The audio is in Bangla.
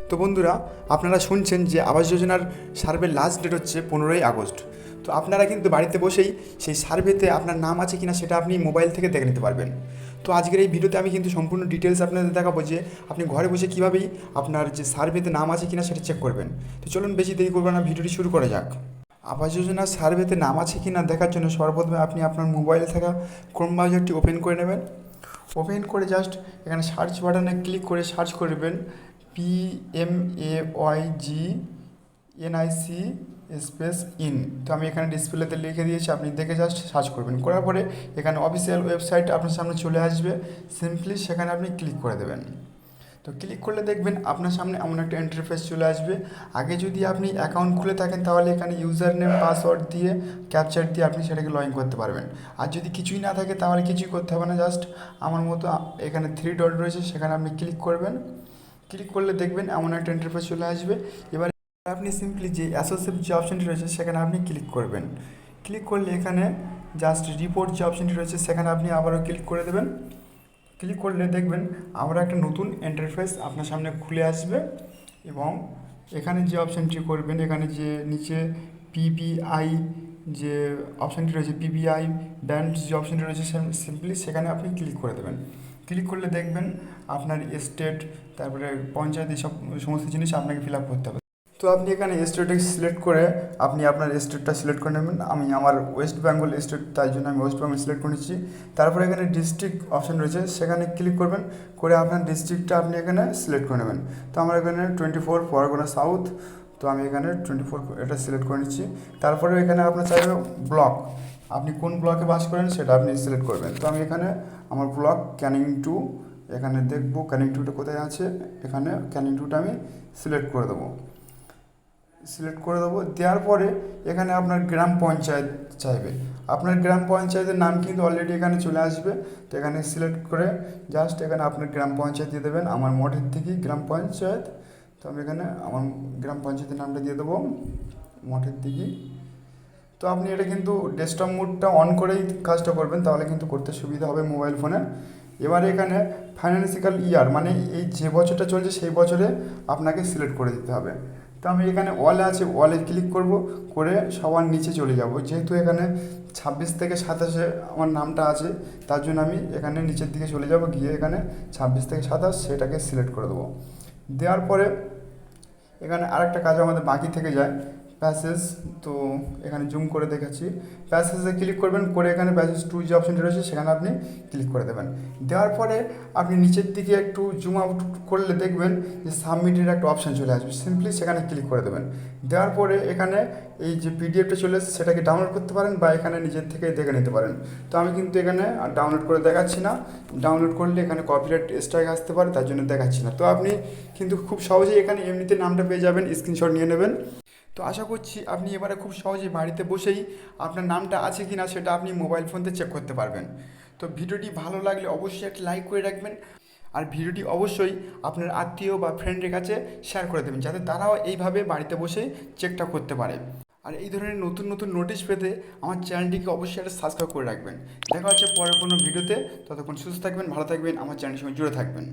তো বন্ধুরা, আপনারা শুনছেন যে আবাস যোজনার সার্ভের লাস্ট ডেট হচ্ছে 15ই আগস্ট। তো আপনারা কিন্তু বাড়িতে বসেই সেই সার্ভেতে আপনার নাম আছে কিনা সেটা আপনি মোবাইল থেকে দেখে নিতে পারবেন। তো আজকের এই ভিডিওতে আমি কিন্তু সম্পূর্ণ ডিটেলস আপনাদের দেখাবো যে আপনি ঘরে বসে কীভাবেই আপনার যে সার্ভেতে নাম আছে কিনা সেটা চেক করবেন। তো চলুন বেশি দেরি করবো না, ভিডিওটি শুরু করা যাক। আবাস যোজনার সার্ভেতে নাম আছে কিনা দেখার জন্য সর্বপ্রথমে আপনি আপনার মোবাইলে থাকা ক্রোম ব্রাউজারটি ওপেন করে নেবেন। ওপেন করে জাস্ট এখানে সার্চ বাটনে ক্লিক করে সার্চ করবেন PMAYGNIC স্পেস ইন। তো আমি এখানে ডিসপ্লেতে লিখে দিয়েছি, আপনি দেখে জাস্ট সার্চ করবেন। করার পরে এখানে অফিসিয়াল ওয়েবসাইট আপনার সামনে চলে আসবে, সিম্পলি সেখানে আপনি ক্লিক করে দেবেন। তো ক্লিক করলে দেখবেন আপনার সামনে এমন একটা ইন্টারফেস চলে আসবে। আগে যদি আপনি অ্যাকাউন্ট খুলে থাকেন তাহলে এখানে ইউজার নেম পাসওয়ার্ড দিয়ে ক্যাপচার দিয়ে আপনি সেটাকে লগ ইন করতে পারবেন। আর যদি কিছুই না থাকে তাহলে কিছুই করতে হবে না, জাস্ট আমার মতো এখানে 3 ডট রয়েছে সেখানে আপনি ক্লিক করবেন। ক্লিক করলে দেখবেন এমন একটা ইন্টারফেস চলে আসবে। এবার আপনি সিম্পলি যে অ্যাসোসিয়েট যে অপশানটি রয়েছে সেখানে আপনি ক্লিক করবেন। ক্লিক করলে এখানে জাস্ট রিপোর্ট যে অপশানটি রয়েছে সেখানে আপনি আবারও ক্লিক করে দেবেন। ক্লিক করলে দেখবেন আমরা একটা নতুন ইন্টারফেস আপনার সামনে খুলে আসবে এবং এখানে যে অপশানটি করবেন, এখানে যে নিচে পিবিআই যে অপশানটি রয়েছে, পিবিআই ব্যান্ড যে অপশানটি রয়েছে সিম্পলি সেখানে আপনি ক্লিক করে দেবেন। ক্লিক করলে দেখবেন আপনার স্টেট, তারপরে পঞ্চায়েত, এইসব সমস্ত জিনিস আপনাকে ফিল আপ করতে হবে। তো আপনি এখানে স্টেটে সিলেক্ট করে আপনি আপনার স্টেটটা সিলেক্ট করে নেবেন। আমি আমার ওয়েস্ট বেঙ্গল স্টেট, তাই জন্য আমি ওয়েস্ট বেঙ্গল সিলেক্ট করে নিচ্ছি। তারপরে এখানে ডিস্ট্রিক্ট অপশান রয়েছে সেখানে ক্লিক করবেন, করে আপনার ডিস্ট্রিক্টটা আপনি এখানে সিলেক্ট করে নেবেন। তো আমার এখানে 24 পরগনা সাউথ, তো আমি এখানে 24 এটা সিলেক্ট করে নিচ্ছি। তারপরে এখানে আপনার চাইবে ব্লক, আপনি কোন ব্লকে বাস করেন সেটা আপনি সিলেক্ট করবেন। তো আমি এখানে আমার ব্লক ক্যানিং 2, এখানে দেখবো ক্যানিং 2টা কোথায় আছে, এখানে ক্যানিং 2টা আমি সিলেক্ট করে দেবো। দেওয়ার পরে এখানে আপনার গ্রাম পঞ্চায়েত চাইবে। আপনার গ্রাম পঞ্চায়েতের নাম কিন্তু অলরেডি এখানে চলে আসবে। তো এখানে সিলেক্ট করে জাস্ট এখানে আপনার গ্রাম পঞ্চায়েত দিয়ে দেবেন। আমার মঠের দিঘি গ্রাম পঞ্চায়েত, তো আমি এখানে আমার গ্রাম পঞ্চায়েতের নামটা দিয়ে দেবো, মঠের দিঘি। তো আপনি এটা কিন্তু ডেস্কটপ মোডটা অন করেই কাজটা করবেন, তাহলে কিন্তু করতে সুবিধা হবে মোবাইল ফোনে। এবারে এখানে ফাইন্যান্সিয়াল ইয়ার মানে এই যে বছরটা চলছে সেই বছরে আপনাকে সিলেক্ট করে দিতে হবে। তো আমি এখানে ওয়ালে আছে, ওয়ালে ক্লিক করব, করে সবার নিচে চলে যাব। যেহেতু এখানে 26 থেকে 27 আমার নামটা আছে, তার জন্য আমি এখানে নিচের দিকে চলে যাব, গিয়ে এখানে 26 থেকে 27 সেটাকে সিলেক্ট করে দেবো। দেওয়ার পরে এখানে আরেকটা কাজ আমাদের বাকি থেকে যায়, প্যাসেজ। তো এখানে জুম করে দেখাচ্ছি, প্যাসেজে ক্লিক করবেন, করে এখানে প্যাসেজ 2 যে অপশানটি রয়েছে সেখানে আপনি ক্লিক করে দেবেন। দেওয়ার পরে আপনি নিচের দিকে একটু জুম আউট করলে দেখবেন যে সাবমিটের একটা অপশান চলে আসবে, সিম্পলি সেখানে ক্লিক করে দেবেন। দেওয়ার পরে এখানে এই যে পিডিএফটা চলে এসেছে সেটাকে ডাউনলোড করতে পারেন বা এখানে নিজের থেকে দেখে নিতে পারেন। তো আমি কিন্তু এখানে ডাউনলোড করে দেখাচ্ছি না, ডাউনলোড করলে এখানে কপিরাইট স্ট্রাইক আসতে পারে, তার জন্য দেখাচ্ছি না। তো আপনি কিন্তু খুব সহজেই এখানে এমনিতে নামটা পেয়ে যাবেন, স্ক্রিনশট নিয়ে নেবেন। তো আশা করছি আপনি এবারে খুব সহজেই বাড়িতে বসেই আপনার নামটা আছে কি না সেটা আপনি মোবাইল ফোনতে চেক করতে পারবেন। তো ভিডিওটি ভালো লাগলে অবশ্যই একটা লাইক করে রাখবেন, আর ভিডিওটি অবশ্যই আপনার আত্মীয় বা ফ্রেন্ডের কাছে শেয়ার করে দেবেন, যাতে তারাও এইভাবে বাড়িতে বসেই চেকটা করতে পারে। আর এই ধরনের নতুন নতুন নোটিশ পেতে আমার চ্যানেলটিকে অবশ্যই একটা সাবস্ক্রাইব করে রাখবেন। দেখা হচ্ছে পরের কোনো ভিডিওতে, ততক্ষণ সুস্থ থাকবেন, ভালো থাকবেন, আমার চ্যানেলের সঙ্গে জুড়ে থাকবেন।